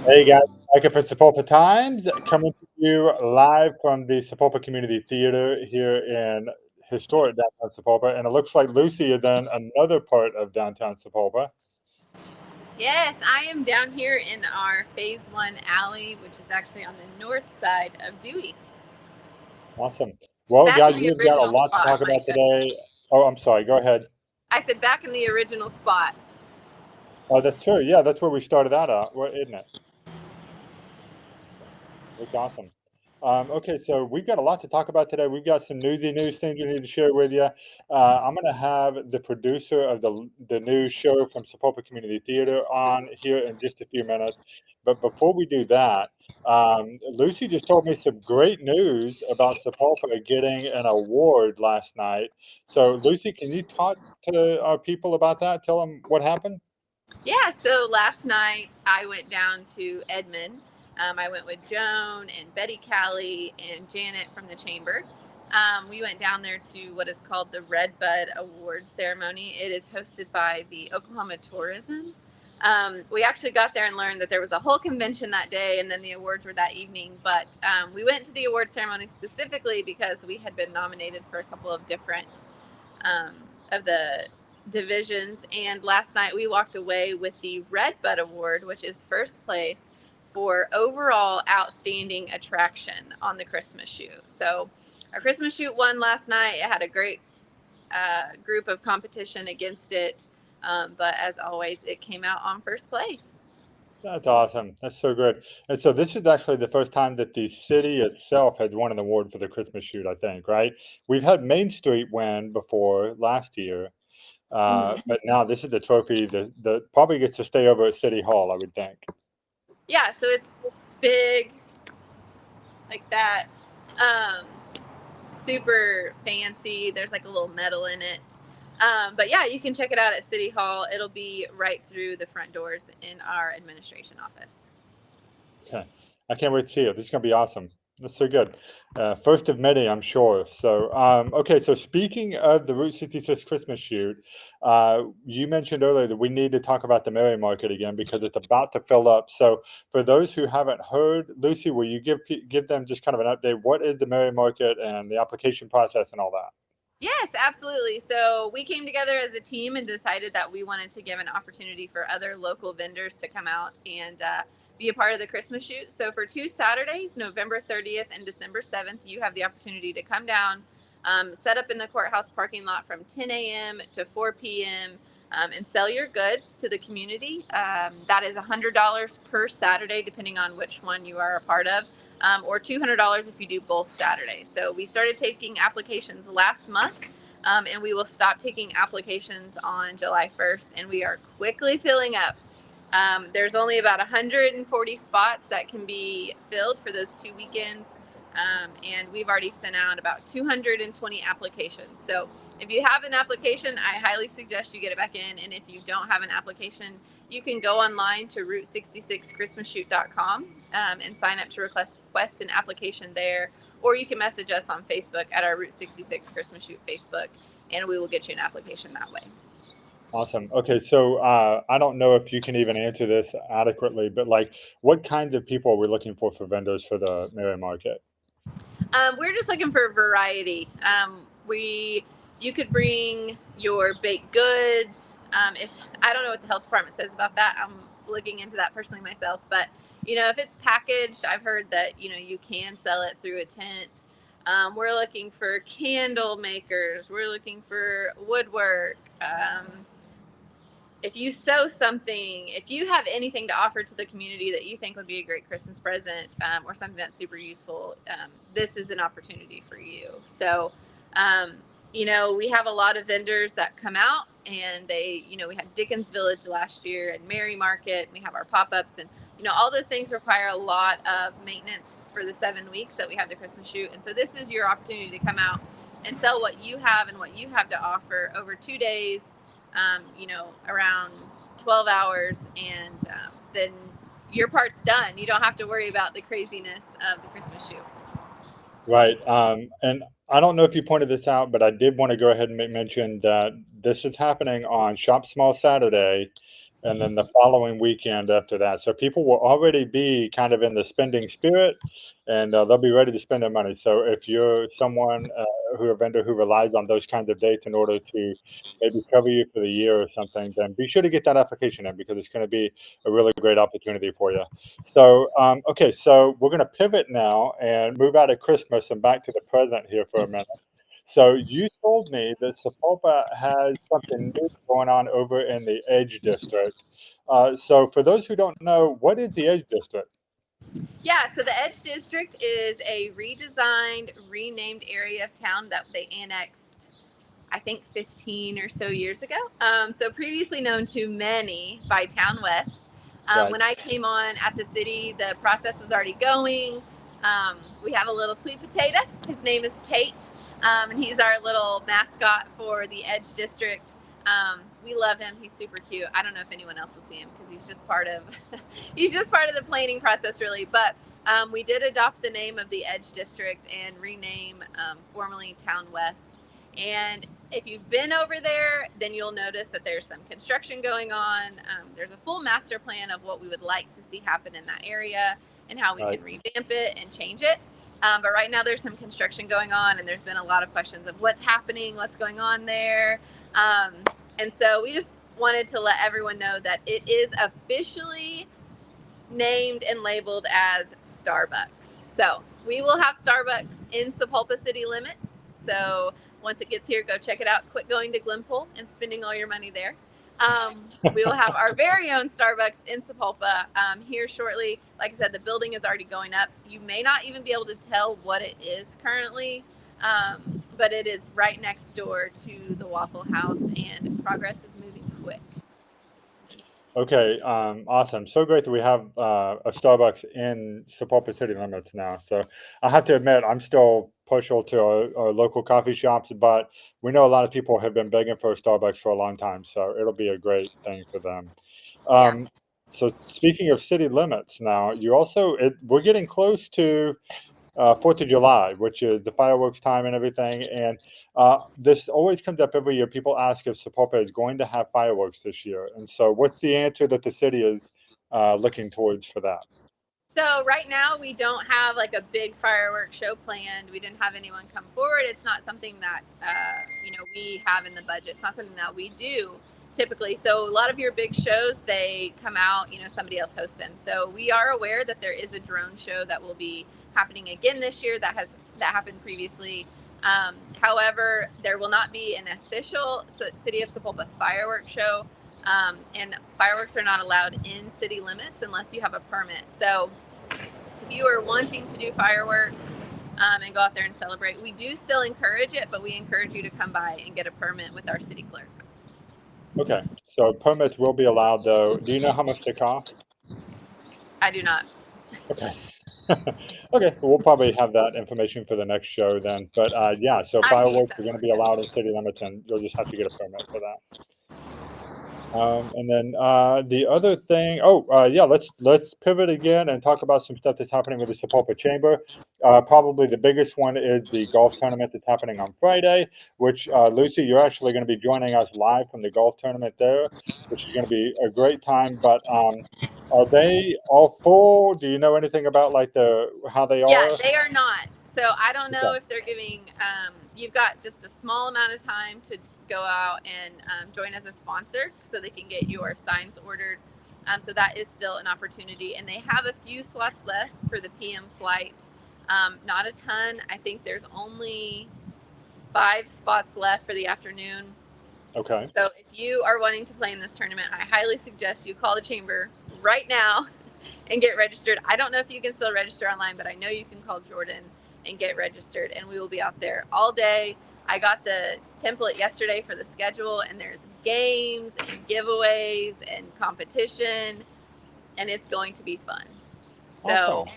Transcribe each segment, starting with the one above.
Hey guys, Micah for Sapulpa Times, coming to you live from the Sapulpa Community Theatre here in historic downtown Sapulpa. And it looks like Lucy is in another part of downtown Sapulpa. Yes, I am down here in our Phase 1 alley, which is actually on the north side of Dewey. Awesome. Well, Back guys, in the we've got a original lot to spot, talk about Micah. today. Oh, I'm sorry. Go ahead. I said back in the original spot. Oh, that's true. Yeah, that's where we started out at, isn't it? Looks awesome. Okay, so we've got a lot to talk about today. We've got some newsy news things we need to share with you. I'm going to have the producer of the new show from Sapulpa Community Theatre on here in just a few minutes. But before we do that, Lucy just told me some great news about Sapulpa getting an award last night. So, Lucy, can you talk to our people about that? Tell them what happened. Yeah, so last night I went down to Edmond. I went with Joan and Betty Callie and Janet from the Chamber. We went down there to what is called the Red Bud Award ceremony. It is hosted by the Oklahoma Tourism. We actually got there and learned that there was a whole convention that day and then the awards were that evening. But we went to the award ceremony specifically because we had been nominated for a couple of different of the divisions. And last night we walked away with the Red Bud Award, which is first place for overall outstanding attraction on the Christmas shoot. So our Christmas shoot won last night. It had a great group of competition against it. But as always, it came out on first place. That's awesome. That's so good. And so this is actually the first time that the city itself has won an award for the Christmas shoot, I think, right? We've had Main Street win before last year, but now this is the trophy that probably gets to stay over at City Hall, I would think. Yeah, so it's big, like that. Super fancy. There's like a little medal in it. But yeah, you can check it out at City Hall. It'll be right through the front doors in our administration office. Okay. I can't wait to see it. This is going to be awesome. That's so good. First of many, I'm sure. So, okay. So, speaking of the Route 66 Christmas shoot, you mentioned earlier that we need to talk about the Merry Market again because it's about to fill up. So, for those who haven't heard, Lucy, will you give them just kind of an update? What is the Merry Market and the application process and all that? Yes, absolutely. So we came together as a team and decided that we wanted to give an opportunity for other local vendors to come out and be a part of the Christmas shoot. So for 2 Saturdays, November 30th and December 7th, you have the opportunity to come down, set up in the courthouse parking lot from 10 a.m. to 4 p.m. And sell your goods to the community. That is $100 per Saturday, depending on which one you are a part of. Or $200 if you do both Saturdays. So we started taking applications last month, and we will stop taking applications on July 1st, and we are quickly filling up. There's only about 140 spots that can be filled for those 2 weekends, and we've already sent out about 220 applications. So if you have an application, I highly suggest you get it back in. And if you don't have an application, you can go online to route66christmasshoot.com and sign up to request an application there. Or you can message us on Facebook at our Route 66 Christmas Shoot Facebook, and we will get you an application that way. Awesome. Okay, so I don't know if you can even answer this adequately, but like, what kinds of people are we looking for vendors for the Merry Market? We're just looking for variety. You could bring your baked goods. If I don't know what the health department says about that, I'm looking into that personally myself. But if it's packaged, I've heard that you can sell it through a tent. We're looking for candle makers. We're looking for woodwork. If you sew something, if you have anything to offer to the community that you think would be a great Christmas present, or something that's super useful, this is an opportunity for you. So, we have a lot of vendors that come out, and we had Dickens Village last year and Merry Market. We have our pop-ups, and all those things require a lot of maintenance for the 7 weeks that we have the Christmas shoot. And so this is your opportunity to come out and sell what you have and what you have to offer over 2 days. Around 12 hours, and then your part's done. You don't have to worry about the craziness of the Christmas shoot. Right. And I don't know if you pointed this out, but I did want to go ahead and mention that this is happening on Shop Small Saturday. and then the following weekend after that. So people will already be kind of in the spending spirit, and they'll be ready to spend their money. So if you're someone a vendor who relies on those kinds of dates in order to maybe cover you for the year or something, then be sure to get that application in because it's going to be a really great opportunity for you. So okay, so we're going to pivot now and move out of Christmas and back to the present here for a minute. So you told me that Sapulpa has something new going on over in the Edge District. So for those who don't know, what is the Edge District? Yeah, so the Edge District is a redesigned, renamed area of town that they annexed, I think, 15 or so years ago. So previously known to many by Town West. Right. When I came on at the city, the process was already going. We have a little sweet potato. His name is Tate, and he's our little mascot for the Edge District. We love him. He's super cute. I don't know if anyone else will see him because he's just part of he's just part of the planning process, really. But we did adopt the name of the Edge District and rename formally Town West. And if you've been over there, then you'll notice that there's some construction going on. There's a full master plan of what we would like to see happen in that area and how we Right. can revamp it and change it. But right now there's some construction going on, and there's been a lot of questions of what's happening, what's going on there. And so we just wanted to let everyone know that it is officially named and labeled as Starbucks. So we will have Starbucks in Sapulpa city limits. So once it gets here, go check it out. Quit going to Glenpool and spending all your money there. We will have our very own Starbucks in Sapulpa here shortly. Like I said, the building is already going up. You may not even be able to tell what it is currently, but it is right next door to the Waffle House, and progress is moving quick. Okay, awesome. So great that we have a Starbucks in Sapulpa city limits now. So I have to admit, I'm still partial to our local coffee shops, but we know a lot of people have been begging for a Starbucks for a long time. So it'll be a great thing for them. Yeah. Um, so speaking of city limits now, we're getting close to 4th of July, which is the fireworks time and everything. And this always comes up every year. People ask if Sapulpa is going to have fireworks this year. And so, what's the answer that the city is looking towards for that? So right now we don't have like a big fireworks show planned. We didn't have anyone come forward. It's not something that we have in the budget. It's not something that we do typically. So a lot of your big shows, they come out. Somebody else hosts them. So we are aware that there is a drone show that will be happening again this year. That happened previously. However, there will not be an official City of Sapulpa fireworks show. And fireworks are not allowed in city limits unless you have a permit. So if you are wanting to do fireworks and go out there and celebrate, we do still encourage it, but we encourage you to come by and get a permit with our city clerk. Okay, so permits will be allowed, though. Do you know how much they cost? I do not. Okay. Okay, so we'll probably have that information for the next show then. But yeah, so I hate fireworks that are going to part. be allowed in city limits, and you'll just have to get a permit for that. And then the other thing, yeah, let's pivot again and talk about some stuff that's happening with the Sapulpa Chamber. Probably the biggest one is the golf tournament that's happening on Friday, which Lucy, you're actually going to be joining us live from the golf tournament there, which is going to be a great time. But are they all full? Do you know anything about like how they Yeah, are? they are not. So I don't know Okay. if they're giving. You've got just a small amount of time to go out and join as a sponsor, so they can get your signs ordered. So that is still an opportunity, and they have a few slots left for the PM flight. Not a ton. I think there's only 5 spots left for the afternoon. Okay. So if you are wanting to play in this tournament, I highly suggest you call the chamber right now and get registered. I don't know if you can still register online, but I know you can call Jordan and get registered, and we will be out there all day. I got the template yesterday for the schedule, and there's games and giveaways and competition, and it's going to be fun. So Awesome.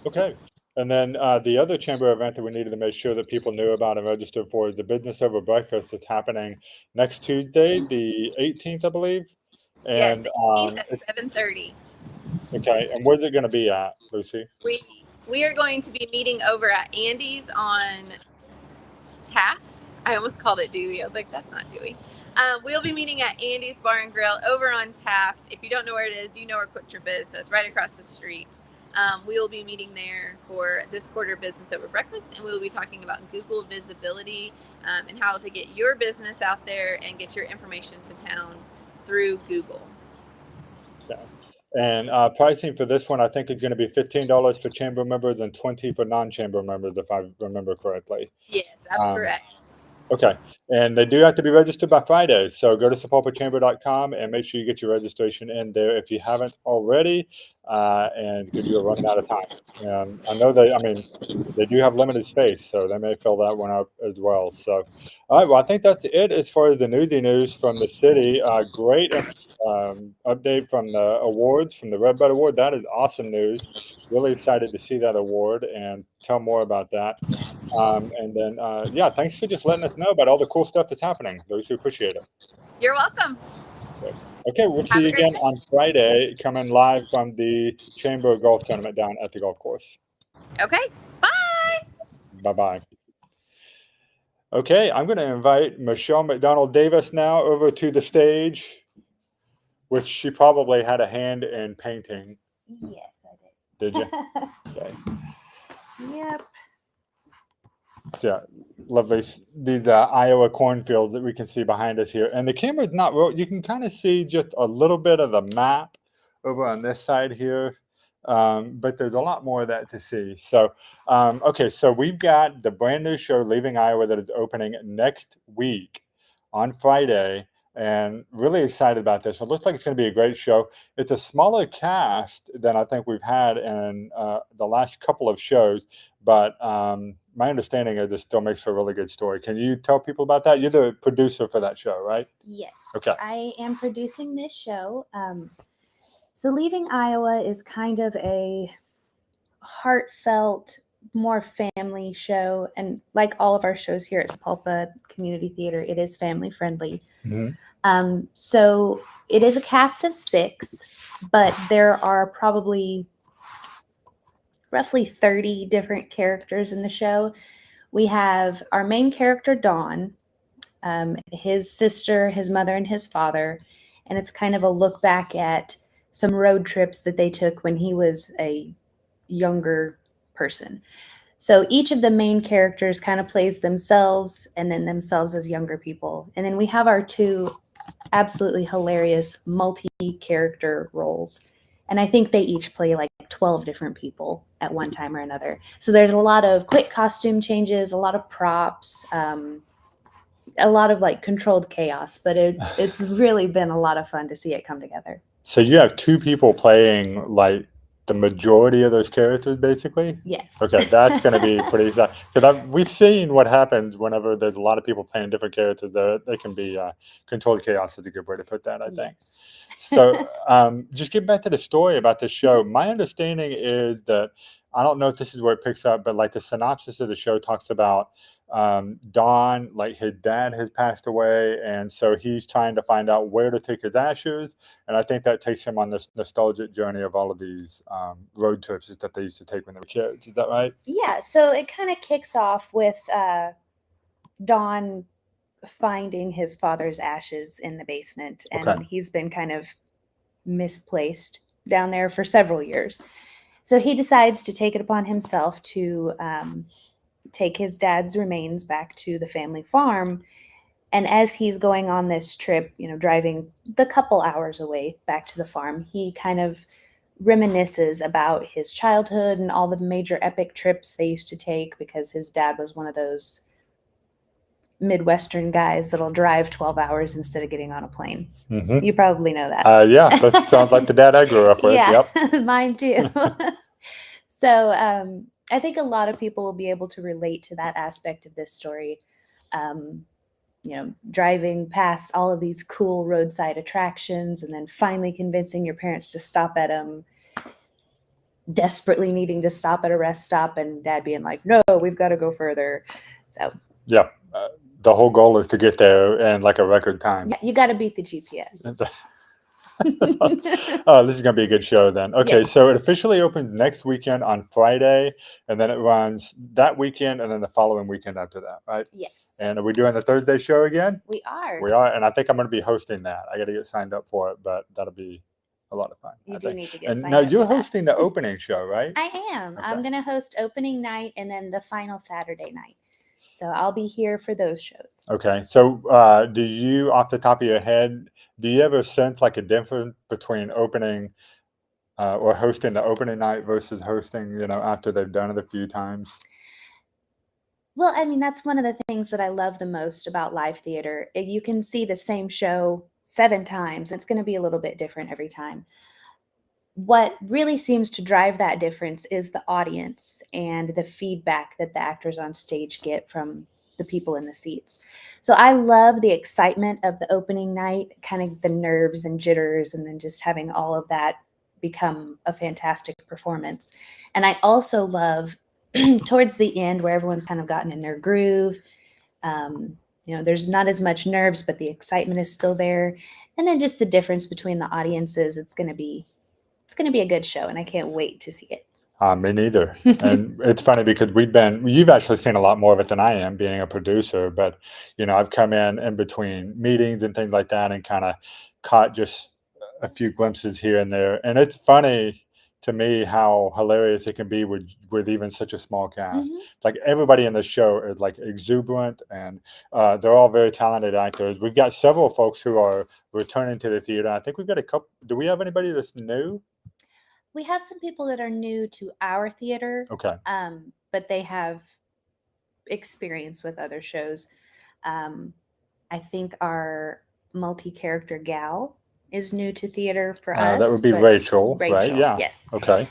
Okay. And then the other chamber event that we needed to make sure that people knew about and registered for is the Business Over Breakfast that's happening next Tuesday, the 18th, I believe. yes, And the 18th at it's 7:30. okay. And where's it going to be at, Lucy? We are going to be meeting over at Andy's on Taft. I almost called it Dewey. I was like, that's not Dewey. We'll be meeting at Andy's Bar and Grill over on Taft. If you don't know where it is, you know where Quick Trip is, so it's right across the street. We will be meeting there for this quarter business over breakfast, and we will be talking about Google visibility and how to get your business out there and get your information to town through Google. Okay. And pricing for this one, I think, is going to be $15 for chamber members and $20 for non-chamber members, if I remember correctly. Yes, that's correct. Okay, and they do have to be registered by Friday, so go to sapulpachamber.com and make sure you get your registration in there if you haven't already, and because you're running out of time. And I know they do have limited space, so they may fill that one up as well. So, all right, well, I think that's it as far as the newsy news from the city. Great update from the awards, from the Redbud Award. That is awesome news. Really excited to see that award and tell more about that. And then, yeah, thanks for just letting us know about all the cool stuff that's happening. Those who appreciate it. You're welcome. Okay, we'll see you again on Friday, coming live from the Chamber Golf Tournament down at the golf course. Okay, bye. Bye-bye. Okay, I'm going to invite Michelle McDonald Davis now over to the stage, which she probably had a hand in painting. Yes, I did. Did you? Okay. Yep. Yeah, lovely. These Iowa cornfields that we can see behind us here. And the camera's not real. You can kind of see just a little bit of the map over on this side here. But there's a lot more of that to see. So, okay, so we've got the brand new show, Leaving Iowa, that is opening next week on Friday. And really excited about this. It looks like it's going to be a great show. It's a smaller cast than I think we've had in the last couple of shows. But my understanding is this still makes for a really good story. Can you tell people about that? You're the producer for that show, right? Yes. Okay. I am producing this show. So Leaving Iowa is kind of a heartfelt, more family show. And like all of our shows here at Sapulpa Community Theatre, it is family friendly. Mm-hmm. So it is a cast of 6, but there are probably roughly 30 different characters in the show. We have our main character, Dawn, his sister, his mother, and his father. And it's kind of a look back at some road trips that they took when he was a younger person. So each of the main characters kind of plays themselves and then themselves as younger people. And then we have our 2 absolutely hilarious multi-character roles. And I think they each play like 12 different people at one time or another. So there's a lot of quick costume changes, a lot of props, a lot of like controlled chaos, but it's really been a lot of fun to see it come together. So you have 2 people playing like the majority of those characters, basically? Yes. Okay, that's going to be pretty exciting. Because we've seen what happens whenever there's a lot of people playing different characters. They can be controlled chaos is a good way to put that, I think. Yes. So just getting back to the story about this show, my understanding is that, I don't know if this is where it picks up, but like the synopsis of the show talks about Don, like his dad has passed away, and so he's trying to find out where to take his ashes, and I think that takes him on this nostalgic journey of all of these road trips that they used to take when they were kids. Is that right? Yeah, so it kind of kicks off with Don finding his father's ashes in the basement, and Okay. he's been kind of misplaced down there for several years. So he decides to take it upon himself to take his dad's remains back to the family farm. And as he's going on this trip, driving the couple hours away back to the farm, he kind of reminisces about his childhood and all the major epic trips they used to take, because his dad was one of those Midwestern guys that'll drive 12 hours instead of getting on a plane. Mm-hmm. You probably know that. Yeah, that sounds like the dad I grew up with. Yeah, Yep. mine too. So I think a lot of people will be able to relate to that aspect of this story. Driving past all of these cool roadside attractions and then finally convincing your parents to stop at them, desperately needing to stop at a rest stop, and dad being like, no, we've got to go further. So yeah, the whole goal is to get there in like a record time. Yeah, you got to beat the GPS. Oh, this is going to be a good show then. Okay, so it Yes. officially opens next weekend on Friday, and then it runs that weekend and then the following weekend after that, right? Yes. And are we doing the Thursday show again? We are. We are, and I think I'm going to be hosting that. I got to get signed up for it, but that'll be a lot of fun. You I do think. need to get And signed now up you're for that. hosting the opening show, right? I am. I'm Okay. going to host opening night and then the final Saturday night. So I'll be here for those shows. Okay. So, do you, off the top of your head, do you ever sense like a difference between opening or hosting the opening night versus hosting, after they've done it a few times? Well, I mean, that's one of the things that I love the most about live theater. You can see the same show 7 times. It's going to be a little bit different every time. What really seems to drive that difference is the audience and the feedback that the actors on stage get from the people in the seats. So I love the excitement of the opening night, kind of the nerves and jitters, and then just having all of that become a fantastic performance. And I also love towards the end where everyone's kind of gotten in their groove. There's not as much nerves, but the excitement is still there. And then just the difference between the audiences, it's going to be a good show, and I can't wait to see it. Me neither. And it's funny because you've actually seen a lot more of it than I am being a producer, but I've come in between meetings and things like that and kind of caught just a few glimpses here and there. And it's funny to me how hilarious it can be with even such a small cast. Mhm. Like everybody in the show is like exuberant and they're all very talented actors. We've got several folks who are returning to the theater. I think we've got a couple. Do we have anybody that's new? We have some people that are new to our theater, Okay. but they have experience with other shows. I think our multi-character gal is new to theater for us. That would be but Rachel, right? Rachel, Yeah. yes. Okay.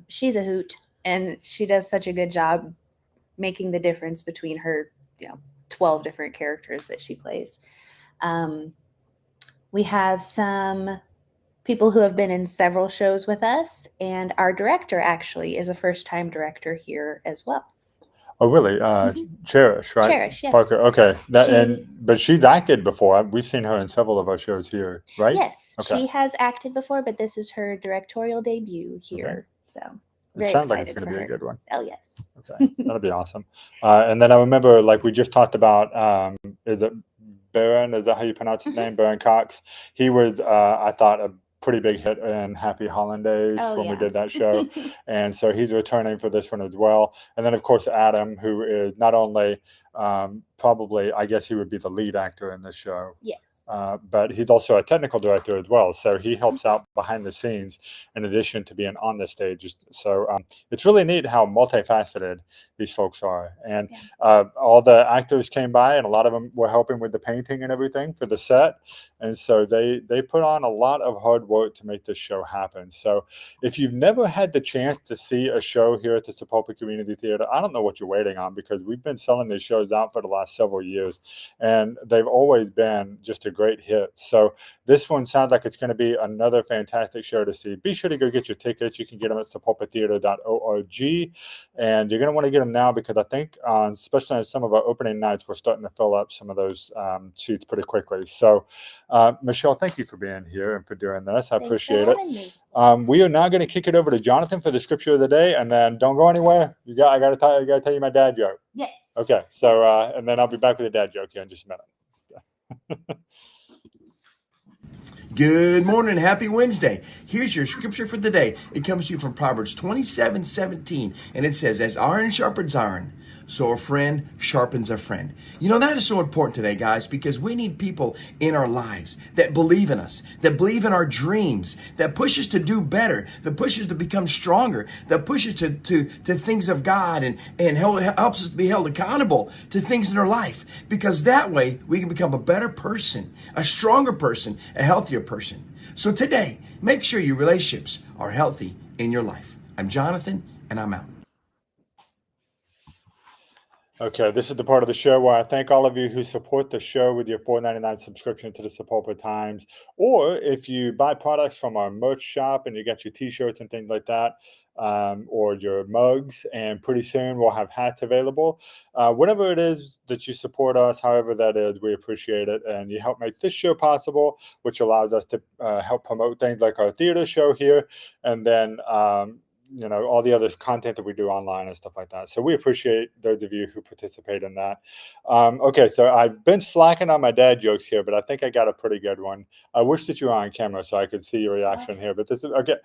She's a hoot, and she does such a good job making the difference between her, 12 different characters that she plays. We have some people who have been in several shows with us, and our director actually is a first-time director here as well. Oh, really? Cherish, right? Cherish, yes. Parker. Okay. She- But she's acted before. We've seen her in several of our shows here, right? Yes, Okay. she has acted before, but this is her directorial debut here. So It very sounds like excited it's going to for be a her. good one. Oh, yes. Okay. That'll be awesome. And then I remember, like we just talked about, is it Baron? Is that how you pronounce his Mhm. name? Baron Cox. He was, I thought, a pretty big hit in Happy Hollandaise Oh, when we yeah. did that show. And so he's returning for this one as well. And then, of course, Adam, who is not only probably, I guess he would be the lead actor in this show. Yes. But he's also a technical director as well. So he helps out behind the scenes in addition to being on the stage. So it's really neat how multifaceted these folks are. And Yeah. all the actors came by and a lot of them were helping with the painting and everything for the set. And so they put on a lot of hard work to make this show happen. So if you've never had the chance to see a show here at the Sapulpa Community Theatre, I don't know what you're waiting on because we've been selling these shows out for the last several years and they've always been just a great hit. So this one sounds like it's going to be another fantastic show to see. Be sure to go get your tickets. You can get them at sapulpatheater.org, and you're going to want to get them now because I think, especially on some of our opening nights, we're starting to fill up some of those seats pretty quickly. So, Michelle, thank you for being here and for doing this. I appreciate it. We are now going to kick it over to Jonathan for the scripture of the day, and then don't go anywhere. I got to tell you my dad joke. Yes. Okay. So, and then I'll be back with a dad joke here in just a minute. Good morning, happy Wednesday. Here's your scripture for the day. It comes to you from Proverbs 27:17, and it says, "As iron sharpens iron, so a friend sharpens a friend." That is so important today, guys, because we need people in our lives that believe in us, that believe in our dreams, that push us to do better, that push us to become stronger, that push us to things of God and helps us to be held accountable to things in our life. Because that way we can become a better person, a stronger person, a healthier person. So today, make sure your relationships are healthy in your life. I'm Jonathan, and I'm out. Okay, this is the part of the show where I thank all of you who support the show with your $4.99 subscription to the Sapulpa Times, or if you buy products from our merch shop and you got your T-shirts and things like that. or your mugs, and pretty soon we'll have hats available. Whatever it is that you support us, however that is, we appreciate it, and you help make this show possible, which allows us to help promote things like our theater show here, and then all the other content that we do online and stuff like that. So we appreciate those of you who participate in that. Okay, so I've been slacking on my dad jokes here, but I think I got a pretty good one. I wish that you were on camera so I could see your reaction here, but this is okay.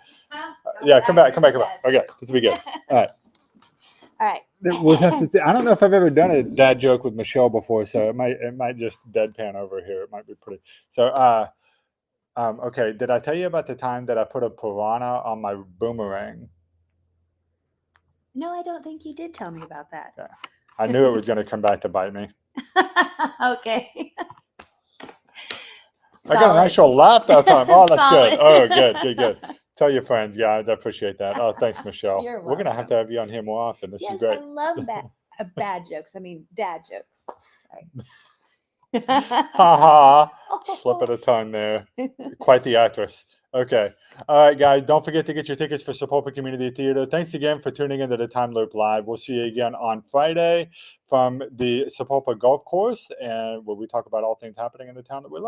Yeah, come back. Okay, this will be good. All right. All right. We'll have to see. I don't know if I've ever done a dad joke with Michelle before, so it might just deadpan over here. It might be pretty. So, okay, did I tell you about the time that I put a piranha on my boomerang? No, I don't think you did tell me about that. Yeah. I knew it was going to come back to bite me. Okay. I got an actual laugh that time. Oh, that's good. Solid. Oh, good. Tell your friends, guys. I appreciate that. Oh, thanks, Michelle. You're We're going to have to have you on here more often. This is great. I love bad jokes. I mean, dad jokes. Ha ha. Slip of the tongue there. Quite the actress. Okay. All right, guys. Don't forget to get your tickets for Sapulpa Community Theatre. Thanks again for tuning into the Timeloop Live. We'll see you again on Friday from the Sapulpa Golf Course, and where we talk about all things happening in the town that we love.